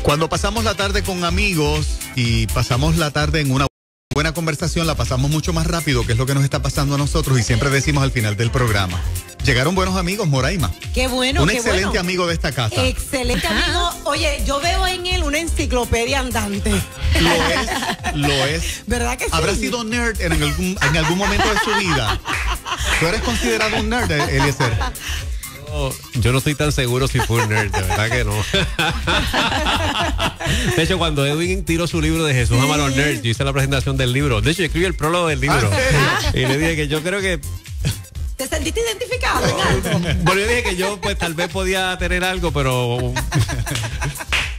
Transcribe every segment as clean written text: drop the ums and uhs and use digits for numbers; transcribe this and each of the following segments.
Cuando pasamos la tarde con amigos y pasamos la tarde en una buena conversación, la pasamos mucho más rápido, que es lo que nos está pasando a nosotros, y siempre decimos al final del programa. Llegaron buenos amigos, Moraima. Qué bueno, un qué excelente bueno. amigo de esta casa. Excelente amigo. Oye, yo veo en él una enciclopedia andante. Lo es. ¿Verdad que sí? ¿Habrá sido nerd en algún momento de su vida? ¿Tú eres considerado un nerd, Eliezer? Yo no estoy tan seguro si fue un nerd, de verdad que no. De hecho, cuando Edwin tiró su libro de Jesús ama a los nerds, yo hice la presentación del libro. De hecho, yo escribí el prólogo del libro. Y le dije que yo creo que... ¿Te sentiste identificado en algo? Bueno, yo dije que yo pues tal vez podía tener algo, pero...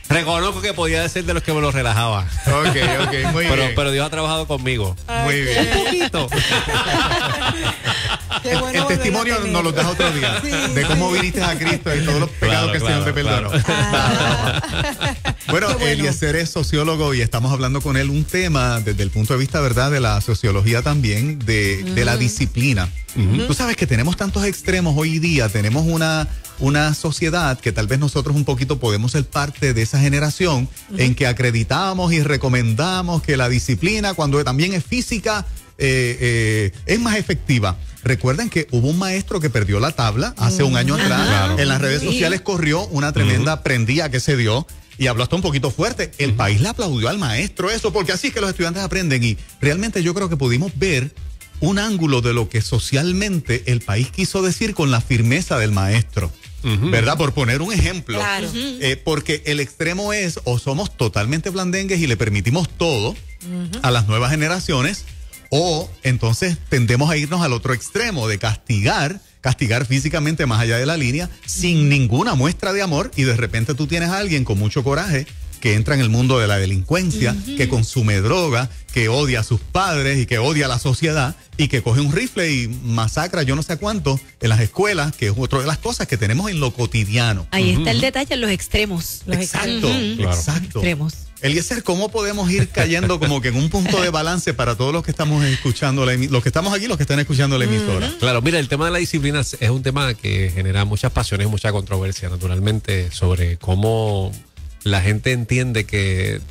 reconozco que podía ser de los que me lo relajaba. Ok, muy bien. Pero Dios ha trabajado conmigo. Muy bien. Un poquito. El testimonio nos lo das otro día. Sí, de cómo viniste a Cristo y todos los pecados que el Señor te perdonó. Bueno, Eliezer es sociólogo y estamos hablando con él un tema desde el punto de vista, ¿verdad?, de la sociología también, de la disciplina. Tú sabes que tenemos tantos extremos hoy día, tenemos una sociedad que tal vez nosotros un poquito podemos ser parte de esa generación en que acreditamos y recomendamos que la disciplina, cuando también es física, es más efectiva. Recuerden que hubo un maestro que perdió la tabla hace un año atrás. En las redes sociales corrió una tremenda prendida que se dio y habló hasta un poquito fuerte. El país le aplaudió al maestro eso, porque así es que los estudiantes aprenden, y realmente yo creo que pudimos ver un ángulo de lo que socialmente el país quiso decir con la firmeza del maestro. ¿Verdad? Por poner un ejemplo. Claro. Porque el extremo es, o somos totalmente blandengues y le permitimos todo a las nuevas generaciones, o entonces tendemos a irnos al otro extremo de castigar físicamente más allá de la línea, sin ninguna muestra de amor, y de repente tú tienes a alguien con mucho coraje que entra en el mundo de la delincuencia, que consume droga, que odia a sus padres y que odia a la sociedad, y que coge un rifle y masacra yo no sé cuánto en las escuelas, que es otra de las cosas que tenemos en lo cotidiano. Ahí está el detalle, en los extremos. Exacto. Extremos. Eliezer, ¿cómo podemos ir cayendo como que en un punto de balance para todos los que estamos escuchando, los que estamos aquí, los que están escuchando la emisora? Claro, mira, el tema de la disciplina es un tema que genera muchas pasiones, mucha controversia, naturalmente, sobre cómo la gente entiende que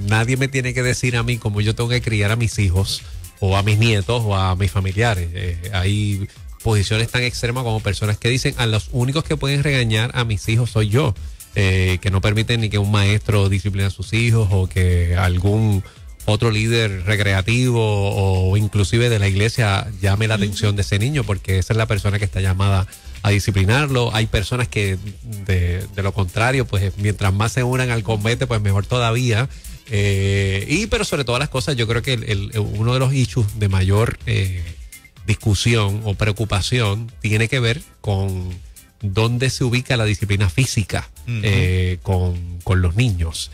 nadie me tiene que decir a mí cómo yo tengo que criar a mis hijos o a mis nietos o a mis familiares. Hay posiciones tan extremas como personas que dicen a los únicos que pueden regañar a mis hijos soy yo, que no permiten ni que un maestro discipline a sus hijos o que algún otro líder recreativo o inclusive de la iglesia llame la atención de ese niño, porque esa es la persona que está llamada a disciplinarlo. Hay personas que de lo contrario, pues mientras más se unan al combate, pues mejor todavía. Pero sobre todas las cosas, yo creo que uno de los issues de mayor discusión o preocupación tiene que ver con dónde se ubica la disciplina física con los niños.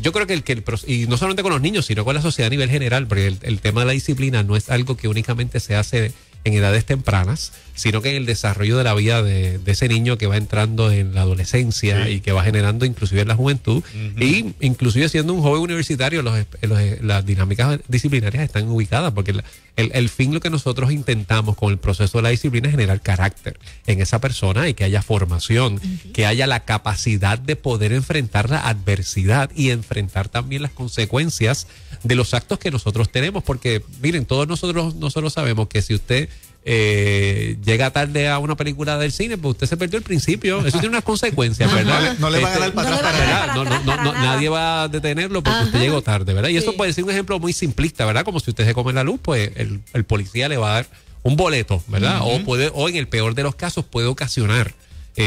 Yo creo que y no solamente con los niños, sino con la sociedad a nivel general, porque el tema de la disciplina no es algo que únicamente se hace en edades tempranas, sino que en el desarrollo de la vida de ese niño que va entrando en la adolescencia y que va generando inclusive en la juventud, y inclusive siendo un joven universitario, las dinámicas disciplinarias están ubicadas, porque el fin, lo que nosotros intentamos con el proceso de la disciplina es generar carácter en esa persona y que haya formación, que haya la capacidad de poder enfrentar la adversidad y enfrentar también las consecuencias de los actos que nosotros tenemos, porque miren, todos nosotros sabemos que si usted llega tarde a una película del cine, pues usted se perdió el principio. Eso tiene unas consecuencias, ¿verdad? No le va a ganar para atrás, ¿verdad? Nadie va a detenerlo porque usted llegó tarde, ¿verdad? Y eso puede ser un ejemplo muy simplista, ¿verdad? Como si usted se come la luz, pues el policía le va a dar un boleto, ¿verdad? O en el peor de los casos puede ocasionar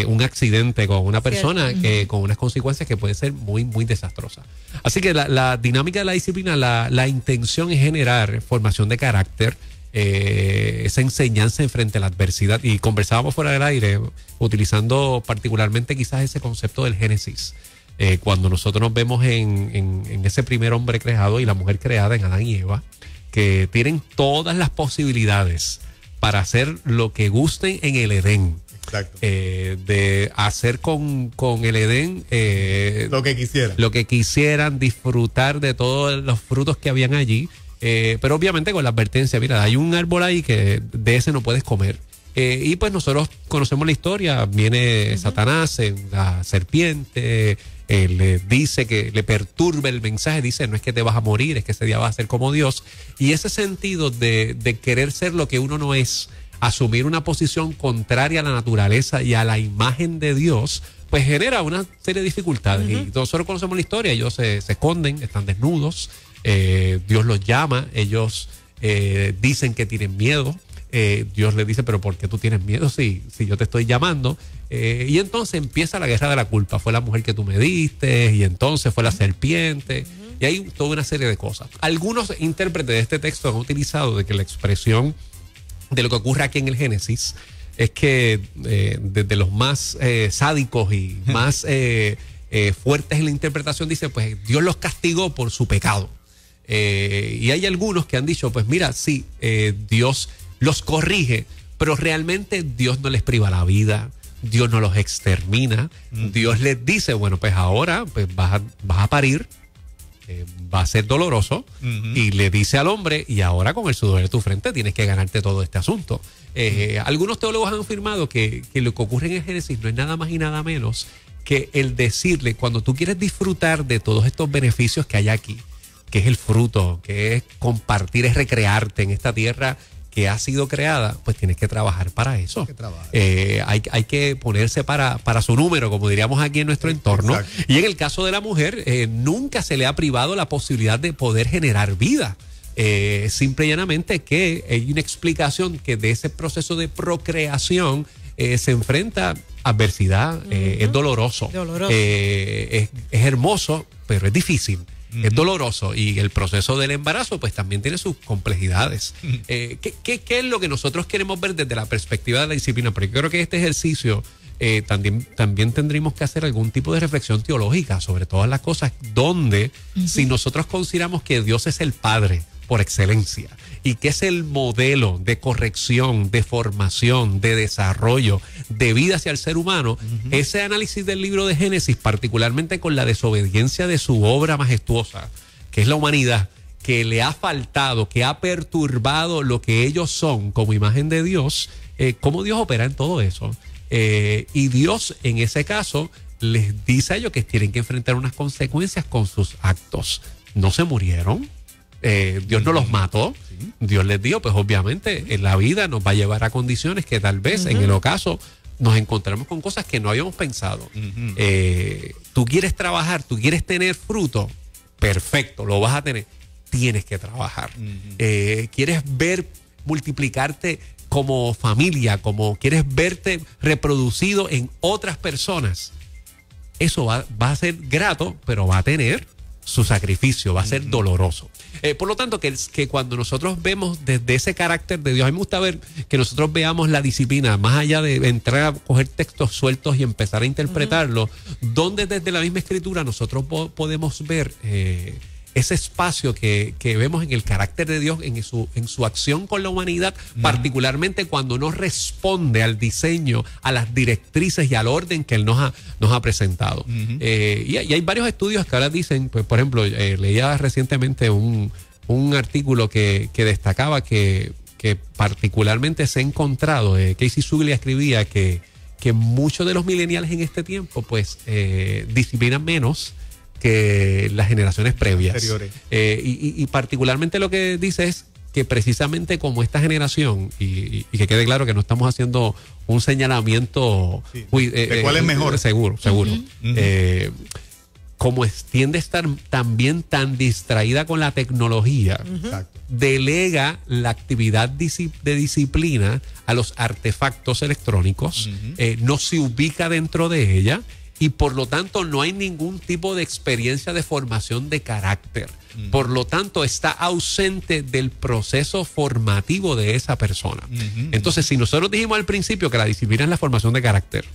un accidente con una persona con unas consecuencias que pueden ser muy, muy desastrosas. Así que la dinámica de la disciplina, la intención es generar formación de carácter, esa enseñanza frente a la adversidad. Y conversábamos fuera del aire utilizando particularmente quizás ese concepto del Génesis. Cuando nosotros nos vemos en ese primer hombre creado y la mujer creada en Adán y Eva, que tienen todas las posibilidades para hacer lo que gusten en el Edén. Exacto. De hacer con el Edén lo que quisieran, disfrutar de todos los frutos que habían allí, pero obviamente con la advertencia, mira, hay un árbol ahí que de ese no puedes comer, Y pues nosotros conocemos la historia, viene Satanás, la serpiente, le dice que le perturba el mensaje, dice no es que te vas a morir, es que ese día vas a ser como Dios. Y ese sentido de querer ser lo que uno no es, asumir una posición contraria a la naturaleza y a la imagen de Dios, pues genera una serie de dificultades. Y nosotros conocemos la historia, ellos se esconden, están desnudos, Dios los llama, ellos dicen que tienen miedo. Dios le dice, pero ¿por qué tú tienes miedo si yo te estoy llamando? Y entonces empieza la guerra de la culpa. Fue la mujer que tú me diste, y entonces fue la serpiente. Y hay toda una serie de cosas. Algunos intérpretes de este texto han utilizado de que la expresión de lo que ocurre aquí en el Génesis es que desde los más sádicos y más fuertes en la interpretación dice, pues Dios los castigó por su pecado. Y hay algunos que han dicho, pues mira, sí, Dios los corrige, pero realmente Dios no les priva la vida, Dios no los extermina. Dios les dice, bueno, pues ahora pues vas a parir, va a ser doloroso, y le dice al hombre, y ahora con el sudor de tu frente tienes que ganarte todo este asunto. Algunos teólogos han afirmado que lo que ocurre en el Génesis no es nada más y nada menos que el decirle, cuando tú quieres disfrutar de todos estos beneficios que hay aquí, que es el fruto, que es compartir, es recrearte en esta tierra que ha sido creada, pues tienes que trabajar para eso. Hay que ponerse para su número, como diríamos aquí en nuestro entorno. Exacto. Y en el caso de la mujer, nunca se le ha privado la posibilidad de poder generar vida. Simple y llanamente que hay una explicación que de ese proceso de procreación se enfrenta adversidad, es doloroso. Es hermoso, pero es difícil. Es doloroso, y el proceso del embarazo pues también tiene sus complejidades. ¿Qué es lo que nosotros queremos ver desde la perspectiva de la disciplina? Porque yo creo que este ejercicio también tendríamos que hacer algún tipo de reflexión teológica sobre todas las cosas, donde si nosotros consideramos que Dios es el Padre por excelencia y que es el modelo de corrección, de formación, de desarrollo, de vida hacia el ser humano, ese análisis del libro de Génesis, particularmente con la desobediencia de su obra majestuosa, que es la humanidad, que le ha faltado, que ha perturbado lo que ellos son como imagen de Dios, cómo Dios opera en todo eso. Y Dios en ese caso les dice a ellos que tienen que enfrentar unas consecuencias con sus actos. No se murieron. Dios no los mató, Dios les dio, pues obviamente en la vida nos va a llevar a condiciones que tal vez en el ocaso nos encontramos con cosas que no habíamos pensado. Tú quieres trabajar, tú quieres tener fruto, perfecto, lo vas a tener, tienes que trabajar. Quieres ver multiplicarte como familia, como quieres verte reproducido en otras personas, eso va a ser grato, pero va a tener su sacrificio, va a ser doloroso. Por lo tanto, que cuando nosotros vemos desde ese carácter de Dios, a mí me gusta ver que nosotros veamos la disciplina, más allá de entrar a coger textos sueltos y empezar a interpretarlos, donde desde la misma escritura nosotros podemos ver ese espacio que vemos en el carácter de Dios, en su acción con la humanidad, particularmente cuando no responde al diseño, a las directrices y al orden que Él nos ha presentado. Y hay varios estudios que ahora dicen, pues, por ejemplo, leía recientemente un artículo que destacaba que particularmente se ha encontrado, Casey Zuglia escribía que muchos de los millennials en este tiempo, pues, disciplinan menos que las generaciones previas. Y particularmente lo que dice es que precisamente como esta generación, y que quede claro que no estamos haciendo un señalamiento de cuál es mejor. Seguro. Como tiende a estar también tan distraída con la tecnología, delega la actividad de disciplina a los artefactos electrónicos, no se ubica dentro de ella, y por lo tanto no hay ningún tipo de experiencia de formación de carácter. Por lo tanto está ausente del proceso formativo de esa persona. Entonces, si nosotros dijimos al principio que la disciplina es la formación de carácter,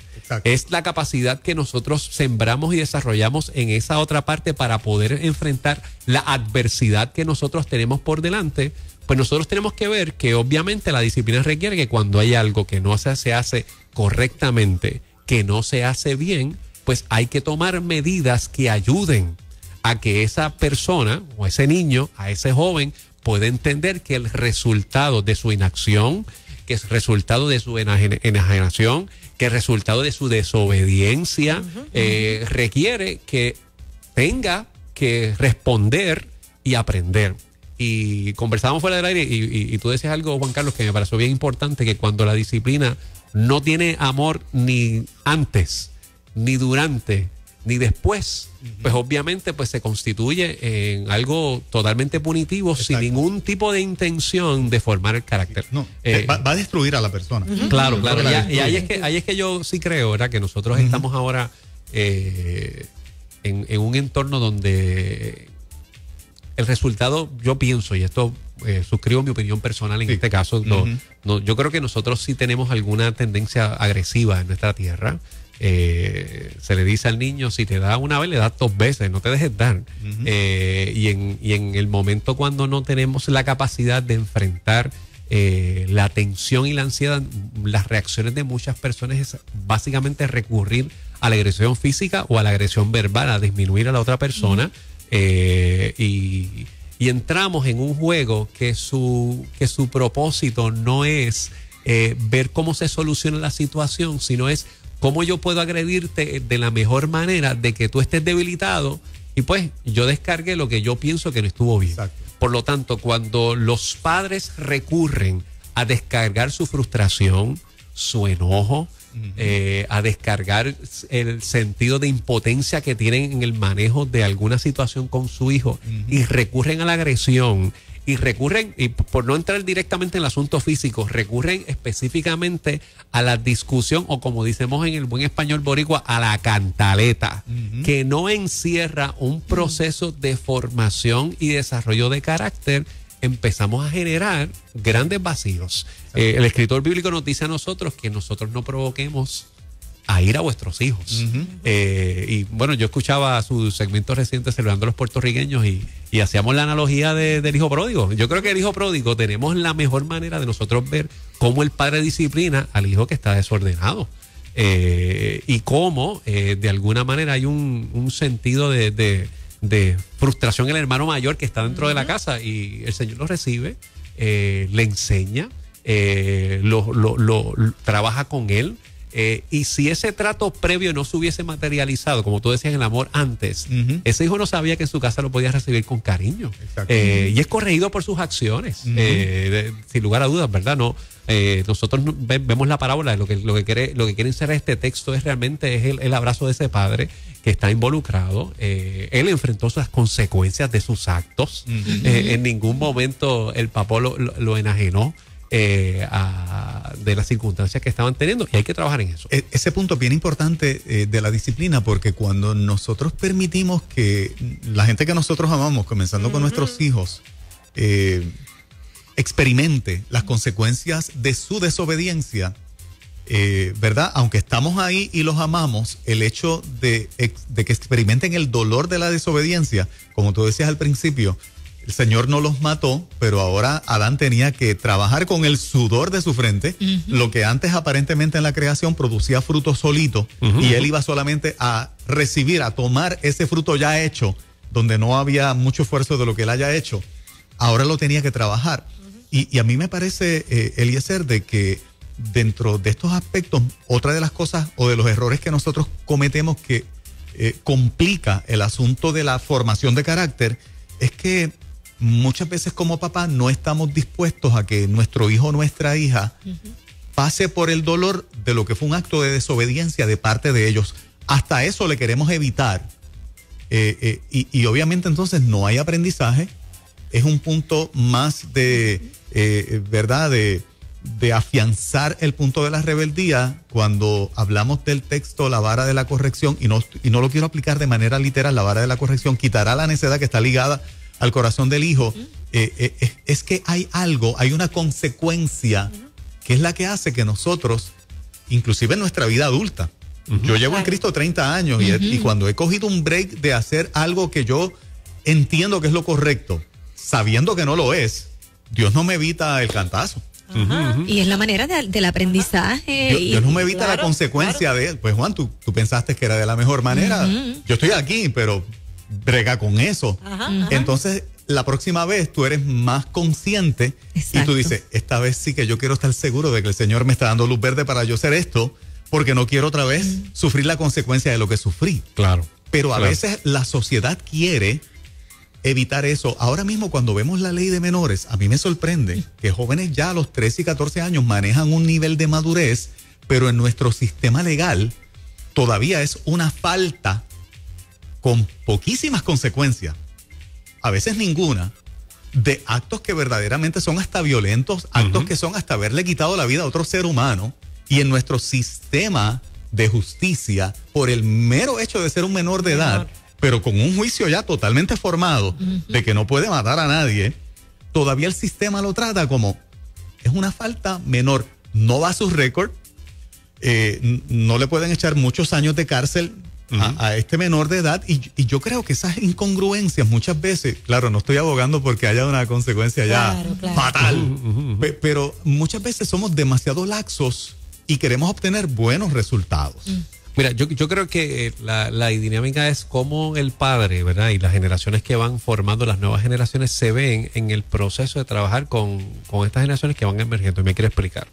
es la capacidad que nosotros sembramos y desarrollamos en esa otra parte para poder enfrentar la adversidad que nosotros tenemos por delante, pues nosotros tenemos que ver que obviamente la disciplina requiere que cuando hay algo que no se hace correctamente, que no se hace bien, pues hay que tomar medidas que ayuden a que esa persona o ese niño, a ese joven, pueda entender que el resultado de su inacción, que es resultado de su enajenación, que es resultado de su desobediencia, requiere que tenga que responder y aprender. Y conversábamos fuera del aire y tú decías algo, Juan Carlos, que me pareció bien importante, que cuando la disciplina no tiene amor ni antes, ni durante, ni después, pues obviamente pues se constituye en algo totalmente punitivo. Exacto. Sin ningún tipo de intención de formar el carácter. No, va a destruir a la persona. Claro. Y ahí es que yo sí creo, ¿verdad? Que nosotros estamos ahora en un entorno donde el resultado, yo pienso, y esto suscribo mi opinión personal en este caso, yo creo que nosotros sí tenemos alguna tendencia agresiva en nuestra tierra. Se le dice al niño, si te da una vez, le das 2 veces, no te dejes dar. Y en el momento cuando no tenemos la capacidad de enfrentar la tensión y la ansiedad, las reacciones de muchas personas es básicamente recurrir a la agresión física o a la agresión verbal, a disminuir a la otra persona. Y entramos en un juego que su propósito no es ver cómo se soluciona la situación, sino es cómo yo puedo agredirte de la mejor manera de que tú estés debilitado y pues yo descargue lo que yo pienso que no estuvo bien. Exacto. Por lo tanto, cuando los padres recurren a descargar su frustración, su enojo, a descargar el sentido de impotencia que tienen en el manejo de alguna situación con su hijo y recurren a la agresión y por no entrar directamente en el asunto físico, recurren específicamente a la discusión o, como decimos en el buen español boricua, a la cantaleta, que no encierra un proceso de formación y desarrollo de carácter. Empezamos a generar grandes vacíos. El escritor bíblico nos dice a nosotros que nosotros no provoquemos a ir a vuestros hijos. Y bueno, yo escuchaba su segmento reciente celebrando a los puertorriqueños y hacíamos la analogía del hijo pródigo. Yo creo que el hijo pródigo tenemos la mejor manera de nosotros ver cómo el padre disciplina al hijo que está desordenado. Y cómo de alguna manera hay un sentido de frustración en el hermano mayor que está dentro de la casa y el Señor lo recibe, le enseña, lo trabaja con él. Y si ese trato previo no se hubiese materializado, como tú decías, en el amor antes, ese hijo no sabía que en su casa lo podía recibir con cariño. Y es corregido por sus acciones, sin lugar a dudas, ¿verdad? No, nosotros vemos la parábola de lo que quiere encerrar este texto es realmente el abrazo de ese padre que está involucrado. Él enfrentó las consecuencias de sus actos. En ningún momento el papá lo enajenó de las circunstancias que estaban teniendo, y hay que trabajar en eso. Ese punto es bien importante de la disciplina, porque cuando nosotros permitimos que la gente que nosotros amamos, comenzando con nuestros hijos, experimente las consecuencias de su desobediencia, ¿verdad? Aunque estamos ahí y los amamos, el hecho de que experimenten el dolor de la desobediencia, como tú decías al principio, el Señor no los mató, pero ahora Adán tenía que trabajar con el sudor de su frente, lo que antes aparentemente en la creación producía fruto solito, y él iba solamente a recibir, a tomar ese fruto ya hecho, donde no había mucho esfuerzo de lo que él haya hecho. Ahora lo tenía que trabajar. Y a mí me parece, Eliezer, de que dentro de estos aspectos, otra de las cosas o de los errores que nosotros cometemos que complica el asunto de la formación de carácter es que muchas veces como papá no estamos dispuestos a que nuestro hijo o nuestra hija pase por el dolor de lo que fue un acto de desobediencia de parte de ellos. Hasta eso le queremos evitar. Y obviamente entonces no hay aprendizaje. Es un punto más de, ¿verdad? De afianzar el punto de la rebeldía cuando hablamos del texto, la vara de la corrección, y no lo quiero aplicar de manera literal, la vara de la corrección quitará la necedad que está ligada al corazón del hijo. Es que hay una consecuencia que es la que hace que nosotros, inclusive en nuestra vida adulta, yo llevo en Cristo 30 años y cuando he cogido un break de hacer algo que yo entiendo que es lo correcto, sabiendo que no lo es, Dios no me evita el cantazo. Y es la manera del aprendizaje. Dios no me evita la consecuencia de él. Pues Juan, tú pensaste que era de la mejor manera. Yo estoy aquí, pero brega con eso. Entonces, la próxima vez tú eres más consciente. Exacto. Y tú dices, esta vez sí que yo quiero estar seguro de que el Señor me está dando luz verde para yo hacer esto, porque no quiero otra vez sufrir la consecuencia de lo que sufrí. Claro. Pero a Claro. veces la sociedad quiere evitar eso. Ahora mismo cuando vemos la ley de menores, a mí me sorprende que jóvenes ya a los 13 y 14 años manejan un nivel de madurez, pero en nuestro sistema legal todavía es una falta con poquísimas consecuencias, a veces ninguna, de actos que verdaderamente son hasta violentos, actos que son hasta haberle quitado la vida a otro ser humano. Y en nuestro sistema de justicia, por el mero hecho de ser un menor de edad, pero con un juicio ya totalmente formado de que no puede matar a nadie, todavía el sistema lo trata como es una falta menor. No va a su récord, no le pueden echar muchos años de cárcel a este menor de edad. Y yo creo que esas incongruencias muchas veces, claro, no estoy abogando porque haya una consecuencia ya fatal, pero muchas veces somos demasiado laxos y queremos obtener buenos resultados. Mira, yo creo que la dinámica es cómo el padre, ¿verdad? Y las generaciones que van formando, las nuevas generaciones, se ven en el proceso de trabajar con estas generaciones que van emergiendo. Y me quiero explicar.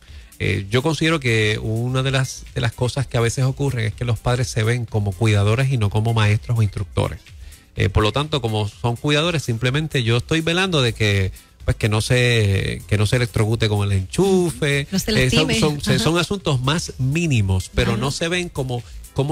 Yo considero que una de las cosas que a veces ocurren es que los padres se ven como cuidadores y no como maestros o instructores. Por lo tanto, como son cuidadores, simplemente yo estoy velando de que pues que no se electrocute con el enchufe. No se lastime. Son asuntos más mínimos, pero no se ven como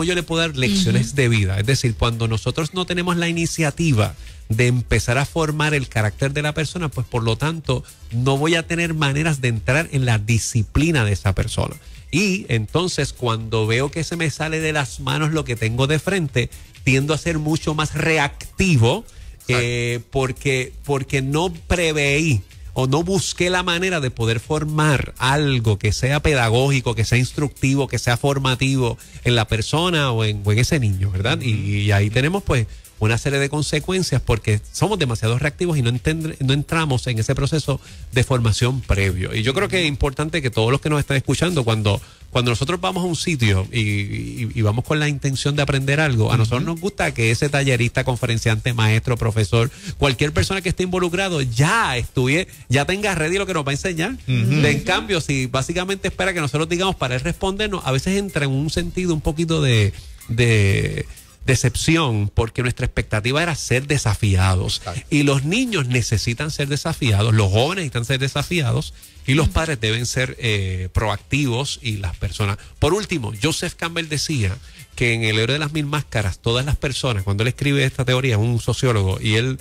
yo le puedo dar lecciones de vida. Es decir, cuando nosotros no tenemos la iniciativa de empezar a formar el carácter de la persona, pues por lo tanto no voy a tener maneras de entrar en la disciplina de esa persona. Y entonces cuando veo que se me sale de las manos lo que tengo de frente, tiendo a ser mucho más reactivo, porque no preveí o no busqué la manera de poder formar algo que sea pedagógico, que sea instructivo, que sea formativo en la persona o en ese niño, ¿verdad? Y ahí tenemos pues una serie de consecuencias porque somos demasiado reactivos y no entramos en ese proceso de formación previo. Y yo creo que es importante que todos los que nos están escuchando, cuando nosotros vamos a un sitio y vamos con la intención de aprender algo, a nosotros nos gusta que ese tallerista, conferenciante, maestro, profesor, cualquier persona que esté involucrado ya tenga ready lo que nos va a enseñar. En cambio, si básicamente espera que nosotros digamos para él respondernos, a veces entra en un sentido un poquito de decepción, porque nuestra expectativa era ser desafiados. Y los niños necesitan ser desafiados, los jóvenes necesitan ser desafiados, y los padres deben ser proactivos, y las personas. Por último, Joseph Campbell decía que en El héroe de las mil máscaras, todas las personas, cuando él escribe esta teoría, un sociólogo, y él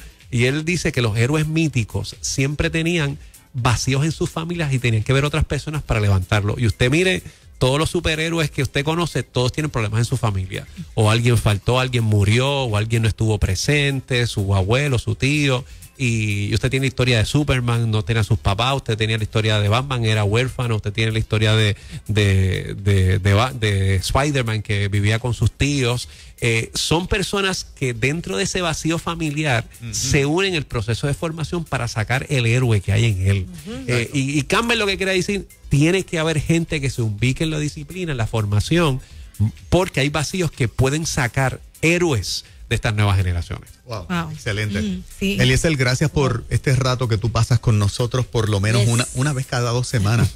dice que los héroes míticos siempre tenían vacíos en sus familias y tenían que ver otras personas para levantarlo. Y usted mire, todos los superhéroes que usted conoce, todos tienen problemas en su familia. O alguien faltó, alguien murió, o alguien no estuvo presente, su abuelo, su tío. Y usted tiene la historia de Superman, no tenía a sus papás. Usted tenía la historia de Batman, era huérfano. Usted tiene la historia de Spider-Man, que vivía con sus tíos. Son personas que dentro de ese vacío familiar se unen en el proceso de formación para sacar el héroe que hay en él. Y Campbell lo que quiere decir, tiene que haber gente que se ubique en la disciplina, en la formación, porque hay vacíos que pueden sacar héroes de estas nuevas generaciones. Wow. Excelente. Sí. Eliezer, gracias por este rato que tú pasas con nosotros, por lo menos una vez cada 2 semanas.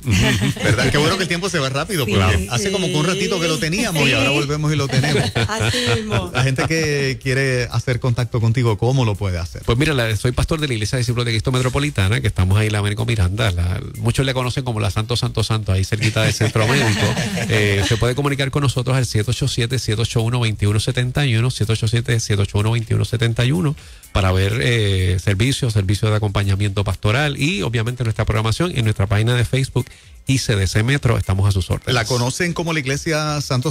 ¿Verdad? Qué bueno que el tiempo se va rápido, porque hace como que un ratito que lo teníamos y ahora volvemos y lo tenemos. Así mismo. La gente que quiere hacer contacto contigo, ¿cómo lo puede hacer? Pues mira, soy pastor de la Iglesia de Discípulos de Cristo Metropolitana, que estamos ahí en la Américo Miranda. Muchos le conocen como la Santo, ahí cerquita del Centro Médico. Se puede comunicar con nosotros al 787-781-2171, 787-781-2171, para ver servicios de acompañamiento pastoral y obviamente nuestra programación en nuestra página de Facebook ICDC Metro. Estamos a sus órdenes. ¿La conocen como la Iglesia Santo